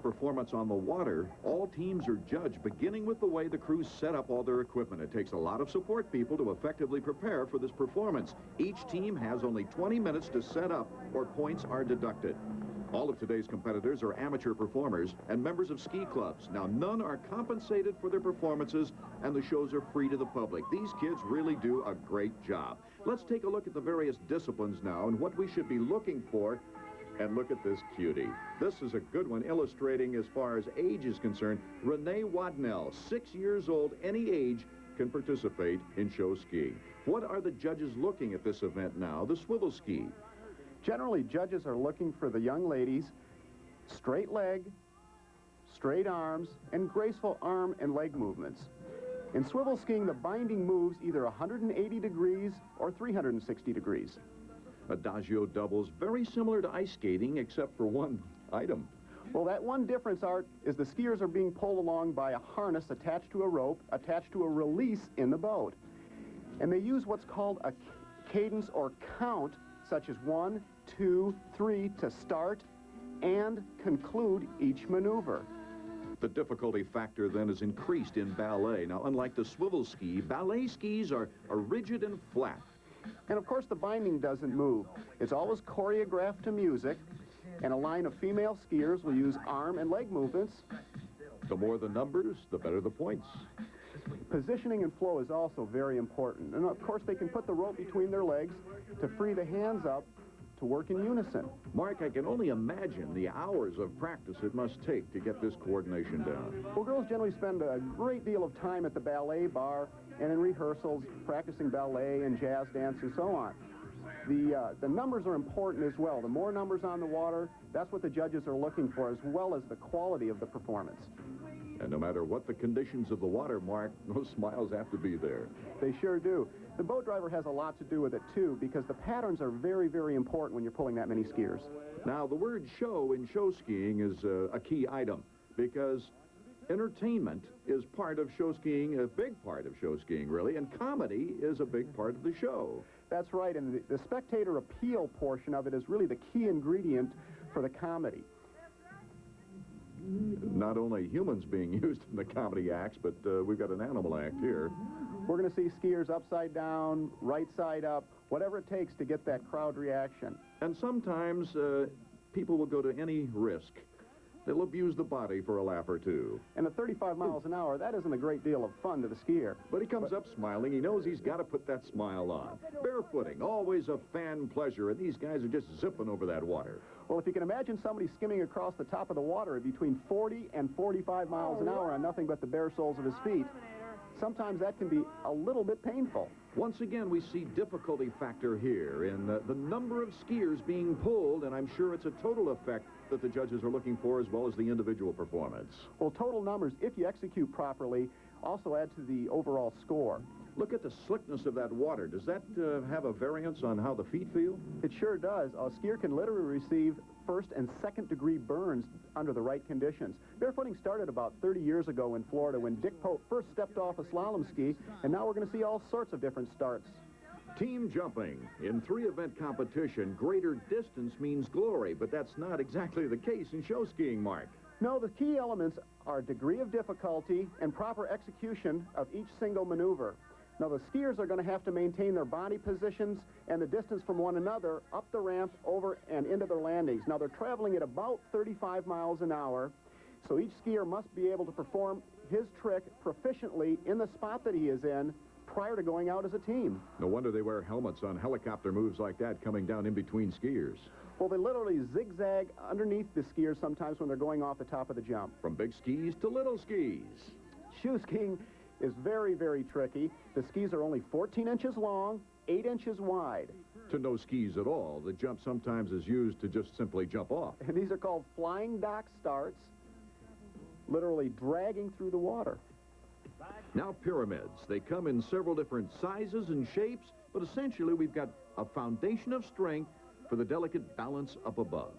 Performance on the water, all teams are judged beginning with the way the crews set up all their equipment. It takes a lot of support people to effectively prepare for this performance. Each team has only 20 minutes to set up or points are deducted. All of today's competitors are amateur performers and members of ski clubs. Now, none are compensated for their performances, and the shows are free to the public. These kids really do a great job. Let's take a look at the various disciplines now and what we should be looking for. And look at this cutie. This is a good one, illustrating as far as age is concerned. Renee Wadnell, 6 years old, any age can participate in show skiing. What are the judges looking at this event now? The swivel ski. Generally, judges are looking for the young ladies, straight leg, straight arms, and graceful arm and leg movements. In swivel skiing, the binding moves either 180 degrees or 360 degrees. Adagio doubles, very similar to ice skating, except for one item. Well, that one difference, Art, is the skiers are being pulled along by a harness attached to a rope, attached to a release in the boat. And they use what's called a cadence or count, such as 1, 2, 3 to start and conclude each maneuver. The difficulty factor then is increased in ballet. Now, unlike the swivel ski, ballet skis are rigid and flat. And of course, the binding doesn't move. It's always choreographed to music, and a line of female skiers will use arm and leg movements. The more the numbers, the better the points. Positioning and flow is also very important. And of course, they can put the rope between their legs to free the hands up to work in unison. Mark, I can only imagine the hours of practice it must take to get this coordination down. Well, girls generally spend a great deal of time at the ballet bar and in rehearsals practicing ballet and jazz dance and so on. The numbers are important as well. The more numbers on the water, that's what the judges are looking for, as well as the quality of the performance. And no matter what the conditions of the water, Mark, those smiles have to be there. They sure do. The boat driver has a lot to do with it, too, because the patterns are very, very important when you're pulling that many skiers. Now, the word show in show skiing is a key item, because entertainment is part of show skiing, a big part of show skiing, really, and comedy is a big part of the show. That's right, and the spectator appeal portion of it is really the key ingredient for the comedy. Not only humans being used in the comedy acts, but we've got an animal act here. We're going to see skiers upside down, right side up, whatever it takes to get that crowd reaction. And sometimes people will go to any risk. They'll abuse the body for a laugh or two. And at 35 miles an hour, that isn't a great deal of fun to the skier. But he comes up smiling. He knows he's got to put that smile on. Barefooting, always a fan pleasure, and these guys are just zipping over that water. Well, if you can imagine somebody skimming across the top of the water at between 40 and 45 miles an hour on nothing but the bare soles of his feet, sometimes that can be a little bit painful. Once again, we see difficulty factor here in the number of skiers being pulled, and I'm sure it's a total effect that the judges are looking for, as well as the individual performance. Well, total numbers, if you execute properly, also add to the overall score. Look at the slickness of that water. Does that have a variance on how the feet feel? It sure does. A skier can literally receive first and second degree burns under the right conditions. Barefooting started about 30 years ago in Florida when Dick Pope first stepped off a slalom ski, and now we're going to see all sorts of different starts. Team jumping. In three-event competition, greater distance means glory, but that's not exactly the case in show skiing, Mark. No, the key elements are degree of difficulty and proper execution of each single maneuver. Now, the skiers are going to have to maintain their body positions and the distance from one another up the ramp, over, and into their landings. Now, they're traveling at about 35 miles an hour, so each skier must be able to perform his trick proficiently in the spot that he is in prior to going out as a team. No wonder they wear helmets on helicopter moves like that coming down in between skiers. Well, they literally zigzag underneath the skiers sometimes when they're going off the top of the jump. From big skis to little skis. Shoe skiing is very, very tricky. The skis are only 14 inches long, 8 inches wide. To no skis at all. The jump sometimes is used to just simply jump off. And these are called flying dock starts, literally dragging through the water. Now pyramids. They come in several different sizes and shapes, but essentially we've got a foundation of strength for the delicate balance up above.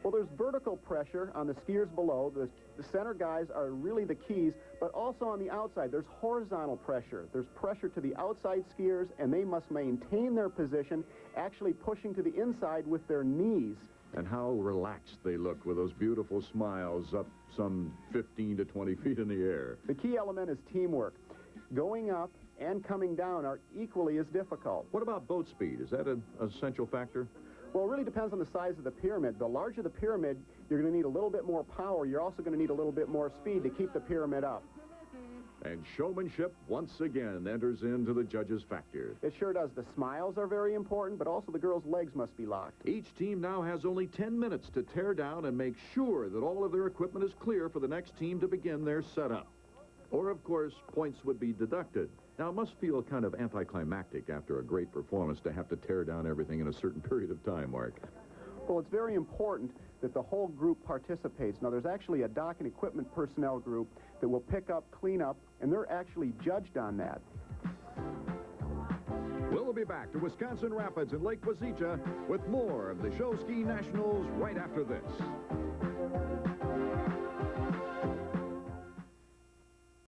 Well, there's vertical pressure on the skiers below. The center guys are really the keys, but also on the outside, there's horizontal pressure. There's pressure to the outside skiers, and they must maintain their position, actually pushing to the inside with their knees. And how relaxed they look with those beautiful smiles up some 15 to 20 feet in the air. The key element is teamwork. Going up and coming down are equally as difficult. What about boat speed? Is that an essential factor? Well, it really depends on the size of the pyramid. The larger the pyramid, you're going to need a little bit more power. You're also going to need a little bit more speed to keep the pyramid up. And showmanship once again enters into the judges' factor. It sure does. The smiles are very important, but also the girls' legs must be locked. Each team now has only 10 minutes to tear down and make sure that all of their equipment is clear for the next team to begin their setup. Or, of course, points would be deducted. Now, it must feel kind of anticlimactic after a great performance to have to tear down everything in a certain period of time, Mark. Well, it's very important that the whole group participates. Now, there's actually a dock and equipment personnel group that will pick up, clean up, and they're actually judged on that. We'll be back to Wisconsin Rapids and Lake Wazeecha with more of the Show Ski Nationals right after this.